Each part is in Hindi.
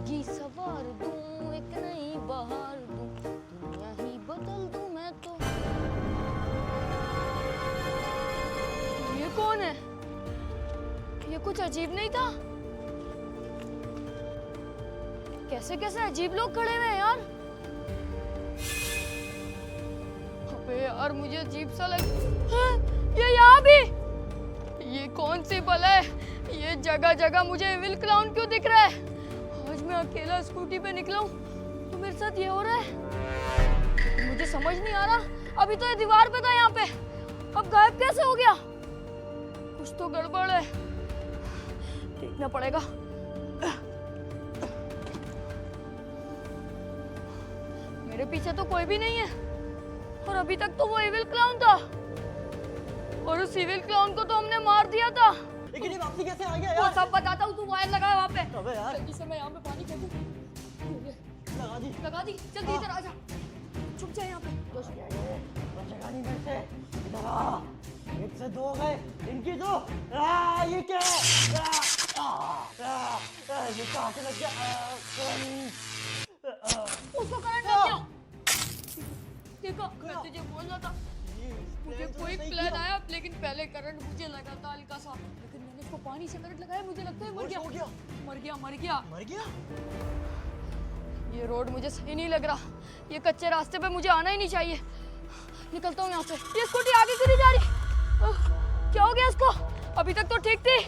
जिंदगी सवार दूं, एक नई बहार दूं, दुनिया ही बदल दूं मैं तो। ये कौन है? ये कुछ अजीब नहीं था? कैसे कैसे अजीब लोग खड़े हुए हैं यार। अबे यार मुझे अजीब सा लग। हाँ, ये यहाँ भी। ये कौन सी बला है? ये जगह जगह मुझे इविल क्लाउन क्यों दिख रहा है? आज मैं अकेला स्कूटी पे निकला हूँ तो मेरे साथ ये हो रहा है। मुझे समझ नहीं आ रहा। अभी तो ये दीवार पे था यहाँ पे, अब गायब कैसे हो गया? कुछ तो गड़बड़ है, देखना पड़ेगा। मेरे पीछे तो कोई भी नहीं है और अभी तक तो वो इविल क्लाउन था और उस इविल क्लाउन को तो हमने मार दिया था। लेकिन ये वापसी कैसे आ गया वो यार? सब बताता हूँ, तू वायर लगा वहाँ पे। अबे यार, जल्दी से मैं यहाँ पे पानी फेंकूं। लगा दी। लगा दी, जल्दी इधर आ जा। छुप जा यहाँ पे। बचेगा नहीं मेरे से। इधर आ। एक से दो गए, इनकी दो। ये क्या है? ये कहाँ से लग गया? उसको करंट लग गया। देखो, मैं तुझे बोल रहा था। मुझे कोई प्लान आया लेकिन पहले करंट मुझे लगा था हल्का सा, लेकिन मैंने इसको पानी से करंट लगाया, मुझे लगता है मर गया। मर गया? ये रोड मुझे सही नहीं लग रहा। ये कच्चे रास्ते पे मुझे आना ही नहीं चाहिए। निकलता हूँ यहाँ से। ये स्कूटी आगे क्यों नहीं जा रही? क्या हो गया इसको? अभी तक तो ठीक थी,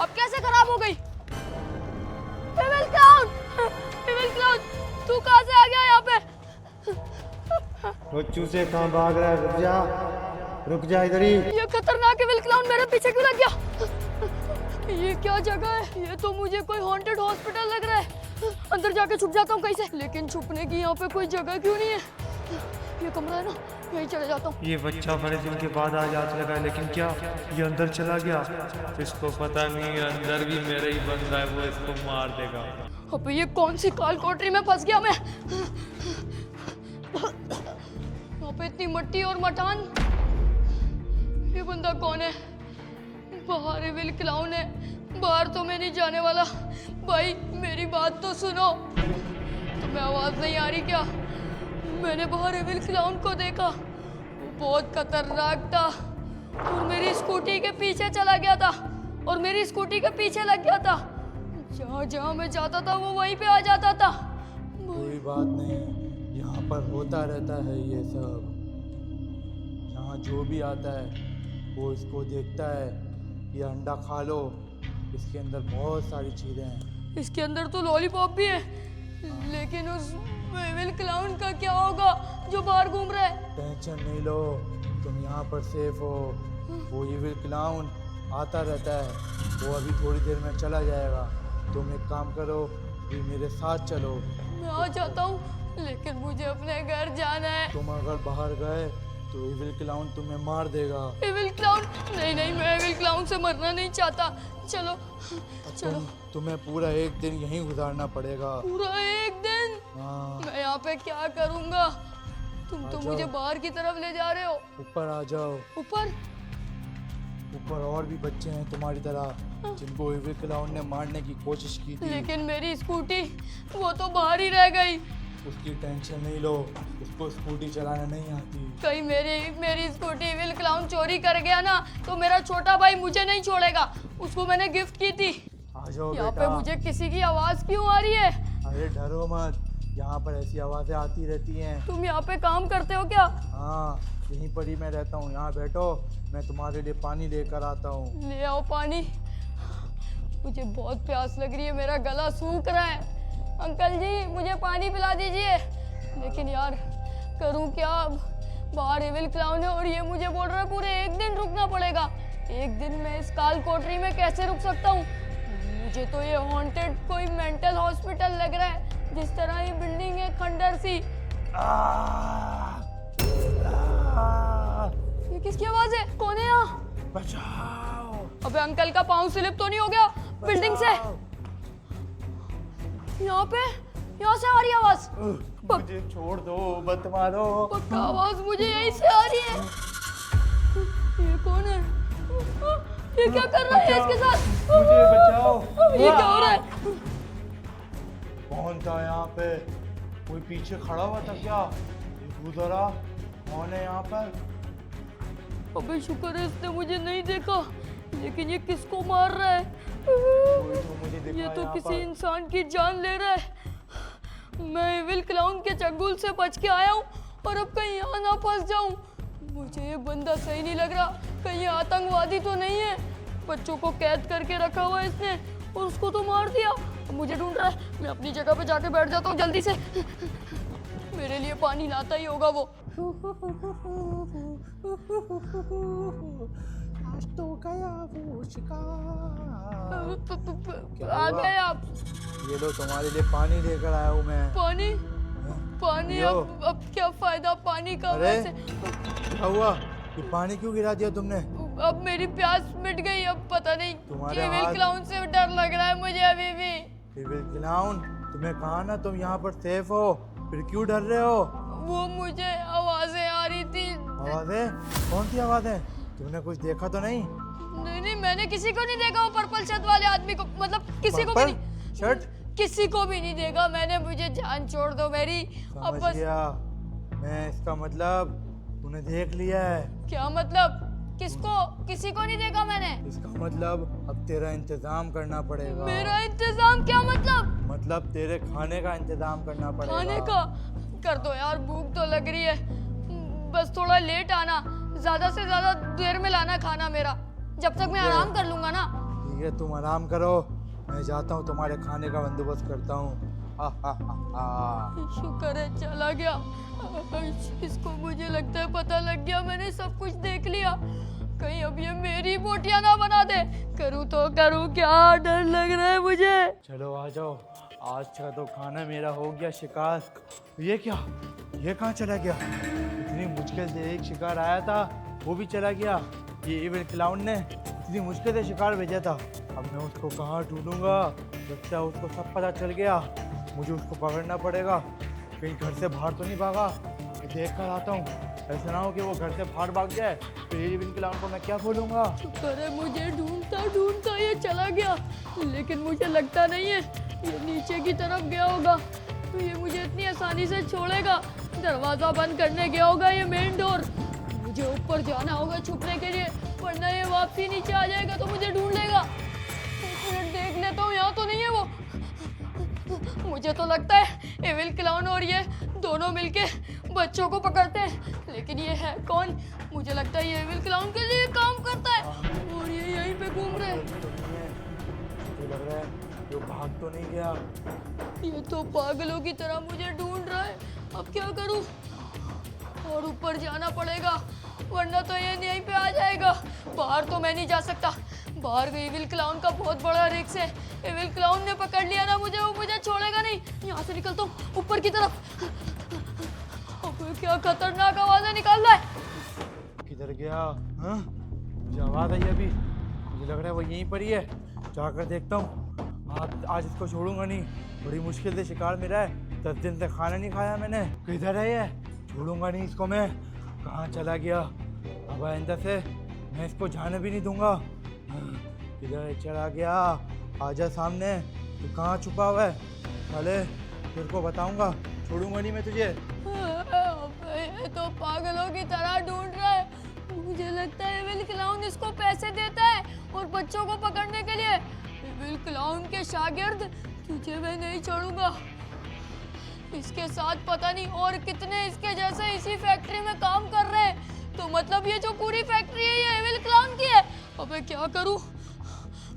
अब कैसे खराब हो गई? इविल क्लाउन, तू कहाँ से आ गया यहाँ पे? वो चूसे कहाँ भाग रहा है? रुक जा इधर ही। ये खतरनाक इविल क्लाउन मेरे पीछे क्यों लग गया? ये क्या जगह है? ये तो मुझे कोई हॉन्टेड हॉस्पिटल लग रहा है। अंदर जाके छुप जाता हूँ कहीं से, लेकिन छुपने की यहाँ पे कोई जगह क्यों नहीं है? ये कमरा है ना, यहीं चले जाता हूँ। ये बच्चा बड़े दिन के बाद आज हाथ लगा, लेकिन क्या ये अंदर चला गया? इसको पता नहीं अंदर भी मेरा ही बंदा है, वो इसको मार देगा। अब ये कौन सी काल कोठरी में फंस गया मैं? यहाँ पे इतनी मट्टी और मटान। ये बंदा कौन है? बाहर इविल क्लाउन है, बाहर तो मैं नहीं जाने वाला। भाई मेरी बात तो सुनो। तुम्हें आवाज नहीं आ रही क्या? मैंने बाहर इविल क्लाउन को देखा, वो बहुत खतरनाक था और मेरी स्कूटी के पीछे चला गया था और मेरी स्कूटी के पीछे लग गया था। जहाँ जहाँ मैं जाता था वो वहीं पे आ जाता था। कोई बात नहीं, यहाँ पर होता रहता है ये सब। यहाँ जो भी आता है वो इसको देखता है, ये अंडा खा लो, इसके अंदर बहुत सारी चीज़ें हैं। इसके अंदर तो लॉलीपॉप भी है, लेकिन उस इविल क्लाउन का क्या होगा जो बाहर घूम रहा है? टेंशन नहीं लो, तुम यहाँ पर सेफ हो। वो इविल क्लाउन आता रहता है, वो अभी थोड़ी देर में चला जाएगा। तुम एक काम करो, भी मेरे साथ चलो। मैं आ जाता हूँ, लेकिन मुझे अपने घर जाना है। तुम अगर बाहर गए तो इविल क्लाउन तुम्हें मार देगा। Evil clown? नहीं नहीं, मैं इविल क्लाउन से मरना नहीं चाहता। चलो चलो। तुम्हें पूरा एक दिन यहीं गुजारना पड़ेगा। पूरा एक दिन? हाँ। मैं यहाँ पे क्या करूँगा? तुम तो मुझे बाहर की तरफ ले जा रहे हो। ऊपर आ जाओ। ऊपर? ऊपर और भी बच्चे हैं तुम्हारी तरह जिनको इविल क्लाउन ने मारने की कोशिश की थी। लेकिन मेरी स्कूटी वो तो बाहर ही रह गई। उसकी टेंशन नहीं लो, उसको स्कूटी चलाना नहीं आती। कहीं मेरी स्कूटी इविल क्लाउन चोरी कर गया ना तो मेरा छोटा भाई मुझे नहीं छोड़ेगा। उसको मैंने गिफ्ट की थी। आ जाओ यहाँ पे बेटा। मुझे किसी की आवाज क्यों आ रही है? अरे डरो मत, यहाँ पर ऐसी आवाजें आती रहती हैं। तुम यहाँ पे काम करते हो क्या? हाँ, यहीं पर ही मैं रहता हूँ। यहाँ बैठो, मैं तुम्हारे लिए पानी लेकर आता हूँ। ले आओ पानी। मुझे बहुत प्यास लग रही है, मेरा गला सूख रहा है। अंकल जी मुझे पानी पिला दीजिए। लेकिन यार करूं क्या अब? बाहर इविल क्लाउन है और ये मुझे बोल रहा है पूरे एक दिन रुकना पड़ेगा। एक दिन मैं इस काल कोठरी में कैसे रुक सकता हूँ? मुझे तो ये हॉन्टेड कोई मेंटल हॉस्पिटल लग रहा है, जिस तरह ये बिल्डिंग है खंडर सी। ये किसकी आवाज है? कौन है यहाँ? बचाओ। अबे अंकल का पाँव स्लिप तो नहीं हो गया बिल्डिंग से? यहाँ से आ रही आवाज। मुझे छोड़ दो, मत मारो। पक्का आवाज मुझे यहीं से आ रही है। ये कौन है? ये क्या कर रहा है इसके साथ? मुझे बचाओ। ये क्या हो रहा है? बहुत कौन था यहाँ पे? कोई पीछे खड़ा हुआ था क्या? देखो जरा कौन है यहाँ पर? अबे शुक्र है इसने मुझे नहीं देखा, लेकिन ये किसको मार रहा है? कोई तो मुझे दिखा ये तो यहाँ किसी पर। इंसान की जान ले रहा है। मैं एविल क्लाउन के चंगुल से बच के आया हूँ और अब कहीं यहाँ ना फंस जाऊँ। मुझे ये बंदा सही नहीं लग रहा, कहीं ये आतंकवादी तो नहीं है? बच्चों को कैद करके रखा हुआ है इसने और उसको तो मार दिया। अब मुझे ढूंढ रहा है, मैं अपनी जगह पे जाके बैठ जाता हूँ जल्दी से। मेरे लिए पानी लाता ही होगा वो। आज तो गया वो शिकार। आ गए आप? ये लो तुम्हारे लिए पानी लेकर आया हूँ मैं। पानी? पानी? यो। अब क्या फायदा पानी का? अरे वैसे क्या हुआ? ये पानी क्यों गिरा दिया तुमने? अब मेरी प्यास मिट गई। अब पता नहीं तुम्हारे एविल हाथ- क्लाउन से डर लग रहा है मुझे अभी भी। एविल क्लाउन, तुम्हें कहा ना तुम यहाँ पर सेफ हो, फिर क्यों डर रहे हो? वो मुझे आवाजें आ रही थी। आवाजें? कौन सी आवाजें? तुमने कुछ देखा तो नहीं? नहीं नहीं, मैंने किसी को नहीं देखा। वो पर्पल शर्ट वाले आदमी को, मतलब किसी को भी पर्पल नहीं। शर्ट? किसी को भी नहीं देखा मैंने। मुझे जान छोड़ दो मेरी। अब समझ बस। गया मैं, इसका मतलब तूने देख लिया है। क्या मतलब? किसको? किसी को नहीं देखा मैंने। इसका मतलब अब तेरा इंतजाम करना पड़ेगा। मेरा इंतजाम? क्या मतलब तेरे खाने का इंतजाम करना पड़ेगा। खाने का? कर दो यार, भूख तो लग रही है। बस थोड़ा लेट आना, ज्यादा से ज्यादा देर में लाना खाना मेरा, जब तक मैं ठीक है। आराम कर लूंगा ना। ठीक है, तुम आराम करो, मैं जाता हूँ तुम्हारे खाने का बंदोबस्त करता हूँ। शुक्र है चला गया। इसको मुझे लगता है पता लग गया, मैंने सब कुछ देख लिया। कहीं अब ये मेरी बोटियां ना बना दे। करूँ तो करूँ क्या, डर लग रहा है मुझे। चलो आ जाओ, आज का तो खाना मेरा हो गया शिकार। ये क्या? ये कहाँ चला गया? इतनी मुश्किल से एक शिकार आया था, वो भी चला गया। ये एविल क्लाउन ने इतनी मुश्किल से शिकार भेजा था, अब मैं उसको कहाँ ढूंढूंगा? लगता है उसको सब पता चल गया। मुझे उसको पकड़ना पड़ेगा। कहीं घर से बाहर तो नहीं भागा? देख कर आता हूँ, ऐसा ना हो कि वो घर से बाहर भाग जाए, तो ये एविल क्लाउन को मैं क्या बोलूँगा? शुक्र है मुझे ढूंढता ढूंढता ये चला गया, लेकिन मुझे लगता नहीं है ये नीचे की तरफ गया होगा। तो ये मुझे इतनी आसानी से छोड़ेगा? दरवाजा बंद करने गया होगा ये मेन डोर। मुझे ऊपर जाना होगा छुपने के लिए, वरना ये वापसी नीचे आ जाएगा तो मुझे ढूंढ लेगा। एक मिनट देख लेता हूँ, यहाँ तो नहीं है वो। मुझे तो लगता है एविल क्लाउन और ये दोनों मिलके बच्चों को पकड़ते हैं, लेकिन ये है कौन? मुझे लगता है ये एविल क्लाउन के लिए काम करता है और ये यहीं पे घूम रहे हैं। मुझे लग रहा है वो भाग तो नहीं गया। ये तो पागलों की तरह मुझे ढूंढ रहा है। अब क्या करूं? और ऊपर जाना पड़ेगा, वरना तो ये यहीं पे आ जाएगा। बाहर तो मैं नहीं जा सकता, बाहर एविल क्लाउन का बहुत बड़ा रिस्क है। एविल क्लाउन ने पकड़ लिया ना मुझे, वो मुझे छोड़ेगा नहीं। यहाँ से निकलता हूँ ऊपर की तरफ। अब क्या खतरनाक आवाजें निकाल रहा है। किधर गया? हाँ, मुझे आवाज़ आई अभी, मुझे लग रहा है वो यहीं पर ही है। जाकर देखता हूँ। आज इसको छोड़ूंगा नहीं, बड़ी मुश्किल से शिकार मिला है, 10 दिन से खाना नहीं खाया मैंने। किधर है ये? छोड़ूंगा नहीं इसको मैं। कहाँ चला गया? अब आइंदा से मैं इसको जाने भी नहीं दूंगा। किधर चला गया? आजा सामने, तू कहाँ छुपा हुआ है? साले तेरे को बताऊंगा, छोड़ूंगा नहीं मैं तुझे। ये तो पागलों की तरह ढूंढ रहा है। मुझे लगता है एविल क्लाउन इसको पैसे देता है और बच्चों को पकड़ने के लिए। एविल क्लाउन के शागिर्द, तुझे मैं नहीं छोड़ूंगा। इसके साथ पता नहीं और कितने इसके जैसे इसी फैक्ट्री में काम कर रहे हैं। तो मतलब ये जो पूरी फैक्ट्री है ये एविल क्लाउन की है। अबे क्या करूं?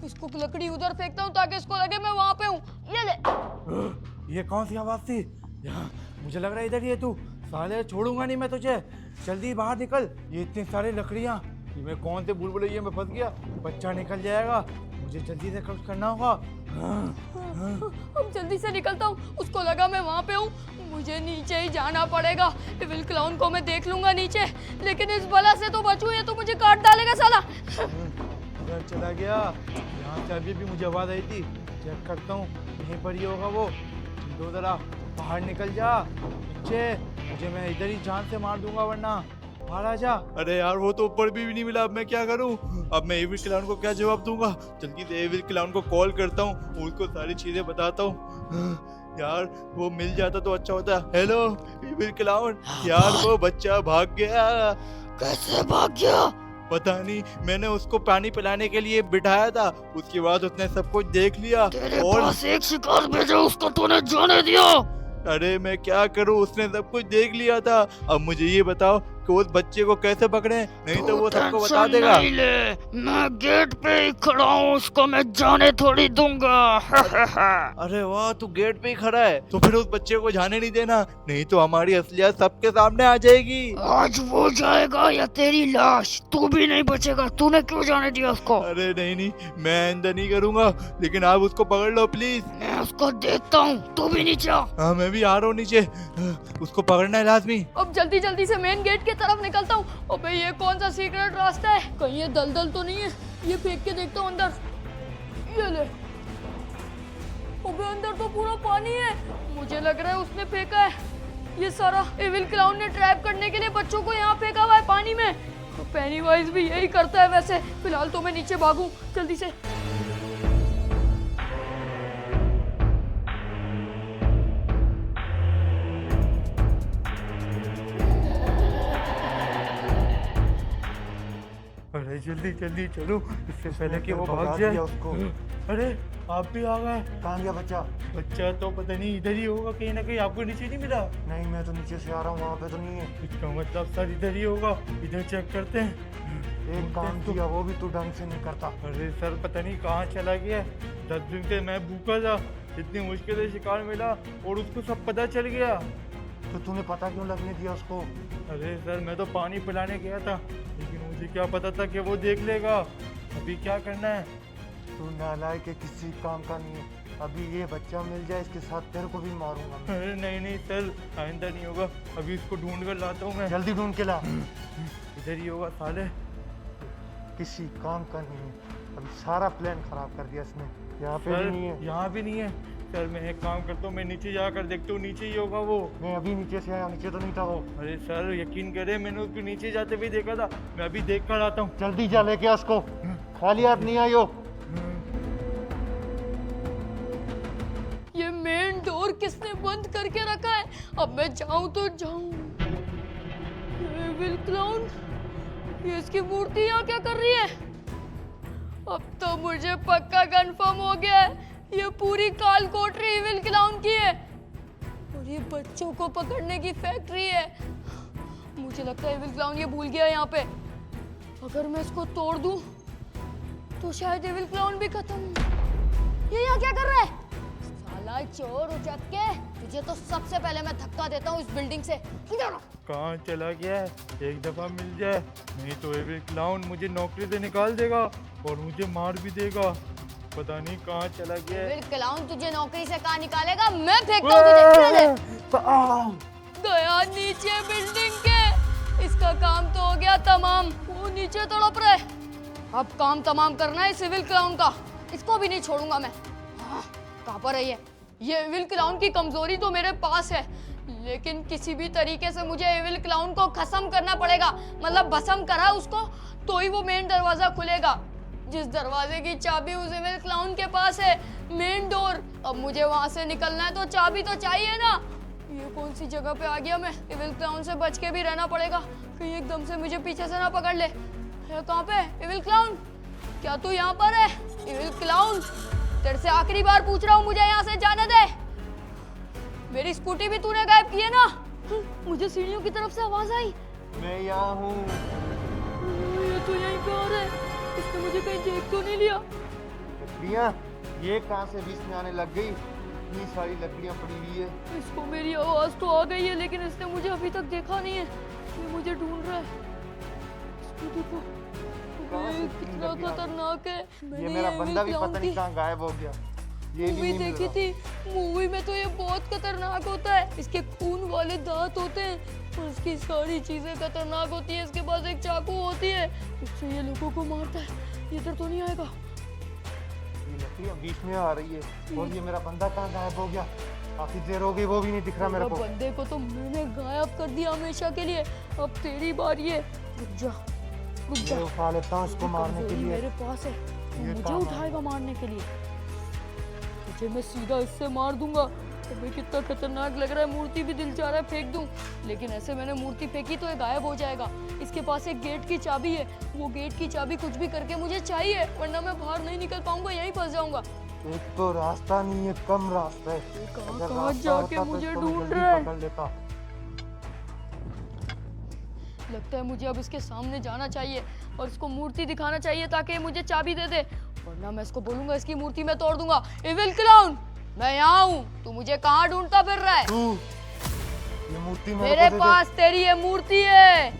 इसको लकड़ी उधर फेंकता हूँ ताकि इसको लगे मैं वहां पे हूँ। ये ले। ये कौन सी आवाज थी? यहाँ मुझे लग रहा है इधर ही है तू। साले छोड़ूंगा नहीं मैं तुझे, जल्दी बाहर निकल। ये इतनी सारी लकड़ियाँ, ये मैं कौन से बुलबुलैया में फंस गया? बच्चा निकल जाएगा, मुझे जल्दी से कुछ करना होगा। अब जल्दी से निकलता हूँ, उसको लगा मैं वहाँ पे हूँ। मुझे नीचे ही जाना पड़ेगा। एविल क्लाउन को मैं देख लूंगा नीचे, लेकिन इस बला से तो बचूं, ये तो मुझे काट डालेगा साला। उधर चला गया। यहाँ से अभी भी मुझे आवाज आई थी, चेक करता हूँ यहीं पर ही होगा वो। दो जरा बाहर निकल जा बच्चे, मुझे मैं इधर ही जान से मार दूंगा वरना। बाहर आ जा। अरे यार वो तो ऊपर भी नहीं मिला, अब मैं क्या करूं? अब मैं एविल क्लाउन को क्या जवाब दूंगा? जल्दी से एविल क्लाउन को कॉल करता हूँ, उसको सारी चीजें बताता हूँ। यार वो मिल जाता तो अच्छा होता। हेलो इविल क्लाउन, यार वो बच्चा भाग गया। कैसे भाग गया? पता नहीं, मैंने उसको पानी पिलाने के लिए बिठाया था, उसके बाद उसने सब कुछ देख लिया। तेरे और पास एक शिकार भेजा, उसको तूने जाने दिया। अरे मैं क्या करूं, उसने सब कुछ देख लिया था। अब मुझे ये बताओ कि उस बच्चे को कैसे पकड़े, नहीं तो वो सबको बता टेंशन देगा। नहीं ले, मैं गेट पे ही खड़ा हूँ, उसको मैं जाने थोड़ी दूंगा। अरे वाह, तू गेट पे ही खड़ा है, तो फिर उस बच्चे को जाने नहीं देना, नहीं तो हमारी असलियत सबके सामने आ जाएगी। आज वो जाएगा या तेरी लाश, तू भी नहीं बचेगा। तूने क्यों जाने दिया उसको? अरे नहीं नहीं, मैं आइंदा नहीं करूंगा, लेकिन आप उसको पकड़ लो प्लीज। मैं उसको देखता हूँ, तू भी नीचे आ। हाँ मैं भी आ रहा हूँ नीचे, उसको पकड़ना है लाजमी। अब जल्दी जल्दी से मेन गेट की तरफ निकलता हूँ। अबे ये कौन सा सीक्रेट रास्ता है? कहीं ये दलदल तो नहीं है? ये फेंक के देखता हूँ अंदर। ये ले। अबे अंदर तो पूरा पानी है, मुझे लग रहा है उसने फेंका है। ये सारा एविल क्लाउन ने ट्रैप करने के लिए बच्चों को यहाँ फेंका हुआ है पानी में। तो पेनीवाइज भी यही करता है वैसे। फिलहाल तो मैं नीचे भागूं जल्दी से। अरे जल्दी जल्दी चलो, इससे पहले कि वो भगा भाग दिया जाए। उसको। अरे आप भी आ गए। कहाँ गया बच्चा? बच्चा तो पता नहीं इधर ही होगा कहीं ना कहीं, आपको नीचे नहीं मिला? नहीं, मैं तो नीचे से आ रहा हूँ, वहाँ पे तो नहीं है। इसका मतलब सर इधर ही होगा, इधर चेक करते हैं। एक काम किया, वो भी तू ढंग से नहीं करता। अरे सर पता नहीं कहाँ चला गया। 10 दिन से मैं भूखा था, इतनी मुश्किल से शिकार मिला और उसको सब पता चल गया। तो तूने पता क्यों लगने दिया उसको? अरे सर मैं तो पानी पिलाने गया था, लेकिन मुझे क्या पता था कि वो देख लेगा। अभी क्या करना है? तू नालायक के किसी काम का नहीं है। अभी ये बच्चा मिल जाए, इसके साथ तेरे को भी मारूंगा मैं। अरे नहीं नहीं सर, आइंदा नहीं होगा। अभी इसको ढूंढ कर लाता हूँ मैं। जल्दी ढूंढ के ला। इधर ही होगा साले। किसी काम का नहीं है, अभी सारा प्लान खराब कर दिया इसने। यहाँ पे भी नहीं है। यहाँ भी नहीं है। सर मैं एक काम करता हूँ, मैं नीचे जाकर देखता हूँ, नीचे ही होगा वो। मैं अभी नीचे से आया, नीचे तो नहीं था वो। अरे सर यकीन करें, मैंने उसको नीचे जाते हुए देखा था। मैं अभी देख कर आता हूँ। जल्दी जा, लेके आ उसको, खाली हाथ नहीं आयो। ये मेन डोर किसने बंद करके रखा है? अब मैं जाऊं तो जाऊं। एविल क्लाउन, ये इसकी मूर्ति यहाँ क्या कर रही है? अब तो मुझे पक्का कंफर्म हो गया है, ये पूरी काल कोठरी एविल क्लाउन की है और ये बच्चों को पकड़ने की फैक्ट्री है। मुझे लगता है एविल क्लाउन ये भूल गया यहाँ पे। अगर मैं इसको तोड़ दूं तो शायद एविल क्लाउन भी खत्म। ये यहाँ क्या कर रहा है? साला चोर उचक के, तुझे तो सबसे पहले मैं धक्का देता हूँ इस बिल्डिंग से। इधर आ। कहाँ चला गया है? एक दफा मिल जाए, नहीं तो एविल क्लाउन मुझे नौकरी से निकाल देगा और मुझे मार भी देगा। पता नहीं कहाँ चला गया है। एविल क्लाउन तुझे नौकरी से कहाँ निकालेगा? मैं फेंकता हूँ तुझे। गया नीचे बिल्डिंग के। इसका काम तो हो गया तमाम। वो नीचे तड़प रहा है। अब काम तमाम करना है एविल क्लाउन का। इसको भी नहीं छोड़ूंगा मैं। हाँ, कहाँ पर है ये एविल क्लाउन की कमजोरी तो मेरे पास है, लेकिन किसी भी तरीके से मुझे एविल क्लाउन को खत्म करना पड़ेगा। मतलब भस्म करा उसको तो ही वो मेन दरवाजा खुलेगा। जिस दरवाजे की चाबी उस एविल क्लाउन के पास है, मेन डोर। अब मुझे वहां से निकलना है तो चाबी तो चाहिए ना। ये कौन सी जगह पे आ गया मैं? एविल क्लाउन से बच के भी रहना पड़ेगा, कहीं एकदम से मुझे पीछे से ना पकड़ ले। कहाँ पे एविल क्लाउन? क्या तू यहाँ पर है? एविल क्लाउन, तेरे से आखिरी बार पूछ रहा हूँ, मुझे यहाँ से जाने दे। मेरी स्कूटी भी तूने गायब की है ना? मुझे सीढ़ियों की तरफ से आवाज आई। मैं यहाँ हूँ। ये तो यहीं पे आ रहा है। इसने मुझे कहीं देख तो नहीं लिया? लकड़ियाँ ये कहाँ से बीच में आने लग गई? इतनी सारी लकड़ियाँ पड़ी हुई है। इसको मेरी आवाज तो आ गई है, लेकिन इसने मुझे अभी तक देखा नहीं है। ये मुझे ढूंढ रहा है। इसको देखो, कहाँ से ये इतनी कितना लकड़ियाँ? खतरनाक है। ये मैंने मेरा एविल बंदा भी क्लाउन पता नहीं की कहाँ गायब हो गया। ये भी मूवी नहीं मिल देखी रहा। थी। मूवी में तो ये बहुत खतरनाक होता है। इसके खून वाले दांत होते हैं और इसकी सारी चीजें खतरनाक होती है। इसके पास एक चाकू होती है, उससे ये लोगों को मारता है। इधर तो नहीं आएगा। ये लकड़ियाँ बीच में आ रही है। और ये मेरा बंदा कहाँ गायब हो गया? काफी देर हो गई, वो भी नहीं दिख रहा मेरे को। बंदे को तो मैंने गायब कर दिया हमेशा के लिए। अब तेरी बारी है। रुक जा, रुक जा। मैं उठा लेता हूँ इसको मारने के कमजोरी लिए। मेरे पास है, ये मुझे काम उठाएगा मारने के लिए। तुझे मैं सीधा इससे मार दूंगा। अबे कितना खतरनाक लग रहा है, मूर्ति भी दिल चाह रहा है फेंक दूं, लेकिन ऐसे मैंने मूर्ति फेंकी तो ये गायब हो जाएगा। इसके पास एक गेट की चाबी है, वो गेट की चाबी कुछ भी करके मुझे चाहिए, वरना मैं बाहर नहीं निकल पाऊंगा, यहीं फंस जाऊंगा। एक तो रास्ता नहीं है, कम रास्ता है। कहाँ अगर कहाँ रास्ता जाके होता तो मुझे इसको ढूंढ जल्दी रहा है। पकड़ लेता। लगता है मुझे अब इसके सामने जाना चाहिए और इसको मूर्ति दिखाना चाहिए ताकि ये मुझे चाबी दे दे, वरना मैं इसको बोलूंगा इसकी मूर्ति मैं तोड़ दूंगा। इविल क्लाउन, मैं यहाँ हूँ, तू मुझे कहाँ ढूंढता फिर रहा है? तू ये मूर्ति मेरे को दे पास तेरी ये मूर्ति है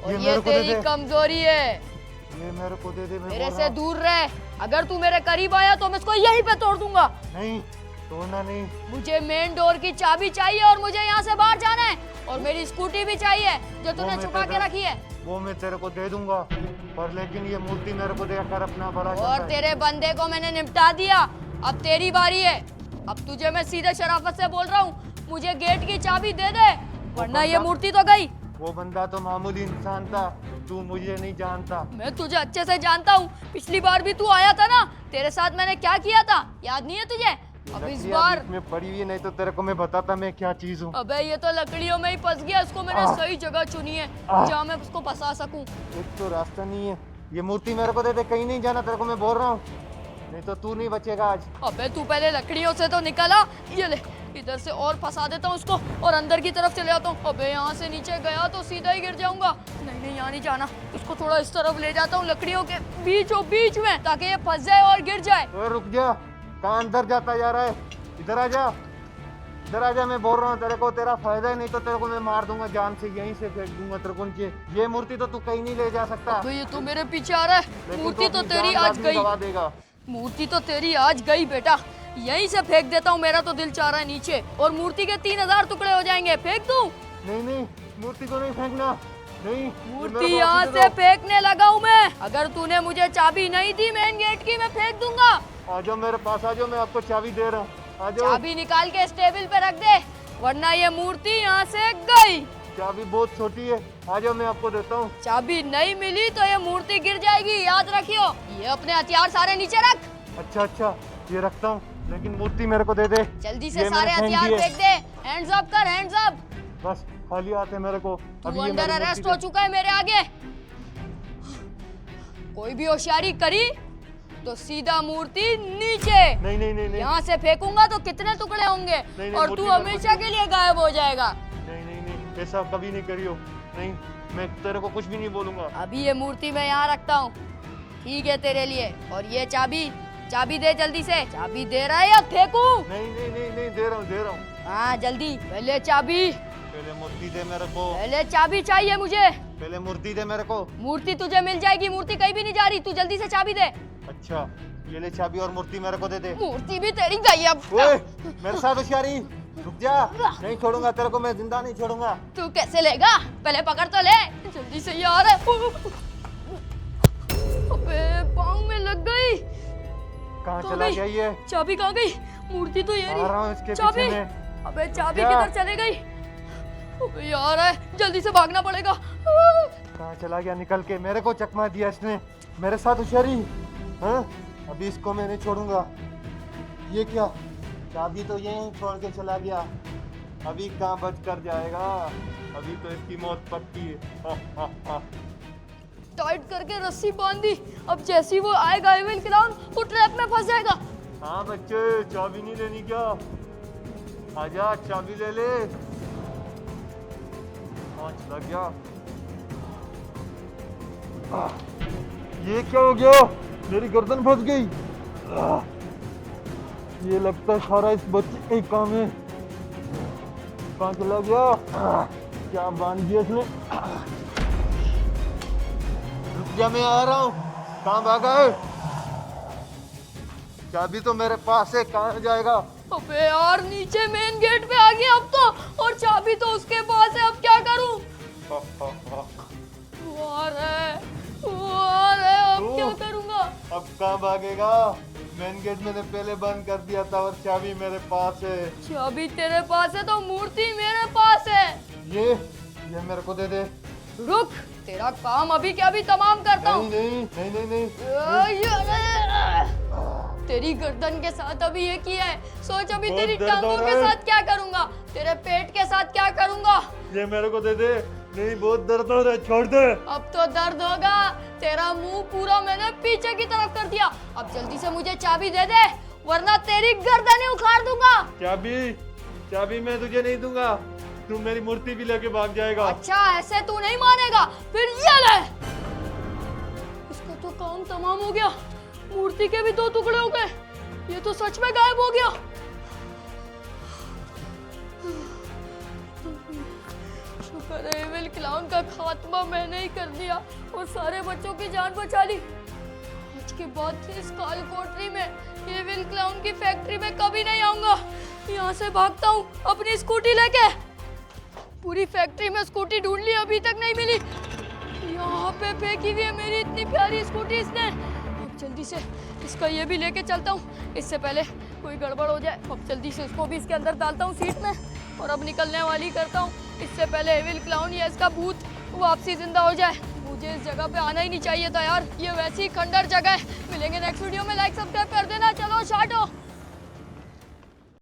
और ये ये मेरे को दे तेरी दे। कमजोरी है। दे। ये मेरे को दे दे। मैं मेरे बोल से रहा हूँ। दूर रह, अगर तू मेरे करीब आया तो मैं इसको यहीं पे तोड़ दूंगा। नहीं, तोड़ना नहीं। मुझे मेन डोर की चाबी चाहिए और मुझे यहाँ से बाहर जाना है, और मेरी स्कूटी भी चाहिए जो तूने मैं छुपा के तेरे- रखी है। वो मैं तेरे को दे दूंगा, पर लेकिन ये मूर्ति मेरे को देकर अपना बड़ा और करता है। तेरे बंदे को मैंने निपटा दिया, अब तेरी बारी है। अब तुझे मैं सीधे शराफत से बोल रहा हूँ, मुझे गेट की चाबी दे दे, वरना ये मूर्ति तो गई। वो बंदा तो मामूली इंसान था, तू मुझे नहीं जानता। मैं तुझे अच्छे से जानता हूँ, पिछली बार भी तू आया था ना, तेरे साथ मैंने क्या किया था याद नहीं है तुझे? अब इस लकड़ियाँ बार बीच में पड़ी हुई, नहीं तो तेरे को मैं बताता मैं क्या चीज हूँ। अबे ये तो लकड़ियों में ही फंस गया, इसको मैंने सही जगह चुनी है जहाँ मैं उसको फंसा सकूं। एक तो रास्ता नहीं है। ये मूर्ति मेरे को दे दे, कहीं नहीं जाना तेरे को मैं बोल रहा हूँ, नहीं तो तू नहीं बचेगा आज। अबे तू पहले लकड़ियों से तो निकला, ये ले इधर से और फंसा देता हूँ उसको और अंदर की तरफ चले जाता हूँ। अबे यहाँ से नीचे गया तो सीधा ही गिर जाऊंगा। नहीं नहीं यहाँ नहीं जाना, इसको थोड़ा इस तरफ ले जाता हूँ लकड़ियों के बीचों बीच में, ताकि ये फंस जाए और गिर जाए। ओए रुक जा, कहाँ अंदर जाता जा रहा है? इधर आ जा, इधर आ जा, मैं बोल रहा हूँ तेरे को, तेरा फायदा ही नहीं तो तेरे को मैं मार दूंगा जान से, यहीं से फेंक दूंगा तेरे को नीचे। ये मूर्ति तो तू कहीं नहीं ले जा सकता। अबे ये तो मेरे पीछे आ रहा है, लेकिन मूर्ति तो अपनी तेरी जान आज लाजमी गई, गवा देगा। मूर्ति तो तेरी आज गई बेटा, यहीं से फेंक देता हूँ, मेरा तो दिल चाह रहा है नीचे, और मूर्ति के 3000 टुकड़े हो जाएंगे। फेंक दूं? नहीं नहीं, मूर्ति को नहीं फेंकना, नहीं। ये मेरे मूर्ति को यहाँ वापस से दे फेंकने लगा हूँ मैं। अगर तूने मुझे चाबी नहीं दी मेन गेट की, मैं फेंक दूंगा। दो। आ जाओ मेरे पास, आ जाओ, मैं आपको चाबी दे रहा हूँ, आ जाओ। चाबी निकाल के इस टेबल पे रख दे, वरना ये मूर्ति यहाँ से गई। चाबी बहुत छोटी है, आ जाओ मैं आपको देता हूँ। चाबी नहीं मिली तो ये मूर्ति गिर जाएगी, याद रखियो। ये अपने हथियार सारे नीचे रख, अच्छा अच्छा, ये रखता हूँ, लेकिन मूर्ति मेरे को दे दे। जल्दी से ये सारे मैंने फेंक हथियार दिए। फेंक दे। हैंड्स अप कर, हैंड्स अप। बस खाली आते मेरे को। तू अभी ये अंदर मेरी अरेस्ट मूर्ति हो दे। चुका है मेरे आगे। कोई भी होशियारी करी तो सीधा मूर्ति नीचे। नहीं नहीं नहीं नहीं यहाँ से फेंकूंगा तो कितने टुकड़े होंगे, नहीं, और मूर्ति तू मेरे को हमेशा के लिए गायब हो जाएगा। नहीं नहीं नहीं, ऐसा कभी नहीं करियो। नहीं, मैं तेरे को कुछ भी नहीं बोलूंगा। अभी ये मूर्ति मैं यहाँ रखता हूँ, ठीक है तेरे लिए। और ये चाबी, चाबी दे जल्दी से। चाबी दे रहा है या फेंकूं? नहीं नहीं नहीं नहीं, दे रहा हूँ, दे रहा हूँ। हाँ जल्दी, पहले चाबी, पहले मूर्ति दे मेरे को, पहले चाबी चाहिए मुझे। पहले मूर्ति दे मेरे को। मूर्ति तुझे मिल जाएगी, मूर्ति कहीं भी नहीं जा रही, तू जल्दी से चाबी दे। अच्छा, ये ले चाबी और मूर्ति मेरे को दे दे। मूर्ति भी तेरी गई अब। ओए, मेरे साथ होशियारी, रुक जा, नहीं छोड़ूंगा तेरे को, मैं जिंदा नहीं छोड़ूंगा। तू कैसे लेगा, पहले पकड़ तो ले जल्दी से यार। अबे पाँव में लग गई। कहाँ तो चला गई। गया ये? चाबी कहाँ गई? मूर्ति तो ये आ रहा हूँ इसके नहीं। चाबी, पीछे में। अबे चाबी क्या? किधर चले गई? अबे यार है, जल्दी से भागना पड़ेगा। कहाँ चला गया निकल के? मेरे को चकमा दिया इसने, मेरे साथ होशियारी। हाँ, अभी इसको मैं नहीं छोड़ूंगा। ये क्या, चाबी तो यहीं छोड़ के चला गया, अभी कहाँ बच कर जाएगा? अभी तो इसकी मौत पक्की है। हा, हा, हा। टाइट करके रस्सी बांध दी, अब जैसी वो आएगा इविल क्लाउन, वो ट्रैप में फंस जाएगा। हाँ बच्चे, चाबी नहीं लेनी क्या? आजा, चाबी ले ले। हाँ, चला गया। ये क्या हो गया? मेरी गर्दन फंस गई। ये लगता है सारा इस बच्चे का ही काम है। कहाँ चला गया? क्या बांध दिया इसने? रुक जा, मैं आ रहा हूँ। कहाँ भागा है? चाबी तो मेरे पास है, कहाँ जाएगा? अबे यार नीचे मेन गेट पे आ गया अब तो, और चाबी तो उसके पास है, अब क्या करूं? वो आ रहा है, अब तू? क्या करूंगा? अब कहाँ भागेगा? मेन गेट मैंने पहले बंद कर दिया था और चाबी मेरे पास है। चाबी तेरे पास है तो मूर्ति मेरे पास है। ये मेरे को दे दे। रुक, तेरा काम अभी क्या भी तमाम करता हूँ। नहीं नहीं नहीं नहीं नहीं। तेरी गर्दन के साथ अभी ये किया है, सोच अभी बहुत तेरी दर्द टांगों हो रहा के है। साथ क्या तेरे पेट के साथ क्या करूंगा? ये मेरे को दे दे, नहीं बहुत दर्द हो रहा है, छोड़ दे। अब तो दर्द होगा, तेरा मुंह पूरा मैंने पीछे की तरफ कर दिया। अब जल्दी से मुझे चाबी दे दे, वरना तेरी गर्दनें उखाड़ दूंगा। चाबी मैं तुझे नहीं दूंगा, तू मेरी मूर्ति भी लेके भाग जाएगा। अच्छा ऐसे तू नहीं मानेगा, फिर ये ले। इसका तो काम तमाम हो गया, मूर्ति के भी 2 टुकड़े हो गए, ये तो सच में गायब हो गया। शुक्र है एविल क्लाउन का खात्मा मैंने ही कर दिया और सारे बच्चों की जान बचा ली। आज के बाद इस काल कोठरी में, एविल क्लाउन की फैक्ट्री में कभी नहीं आऊंगा। यहाँ से भागता हूँ अपनी स्कूटी लेके। पूरी फैक्ट्री में स्कूटी ढूंढ ली, अभी तक नहीं मिली। यहाँ पे फेंकी हुई है मेरी इतनी प्यारी स्कूटी इसने। अब जल्दी से इसका ये भी लेके चलता हूँ, इससे पहले कोई गड़बड़ हो जाए। अब जल्दी से उसको भी इसके अंदर डालता हूँ सीट में, और अब निकलने वाली करता हूँ, इससे पहले एविल क्लाउन या इसका भूत वापसी जिंदा हो जाए। मुझे इस जगह पे आना ही नहीं चाहिए था यार, ये वैसी खंडर जगह है। मिलेंगे नेक्स्ट वीडियो में, लाइक सब्सक्राइब कर देना। चलो शाटो।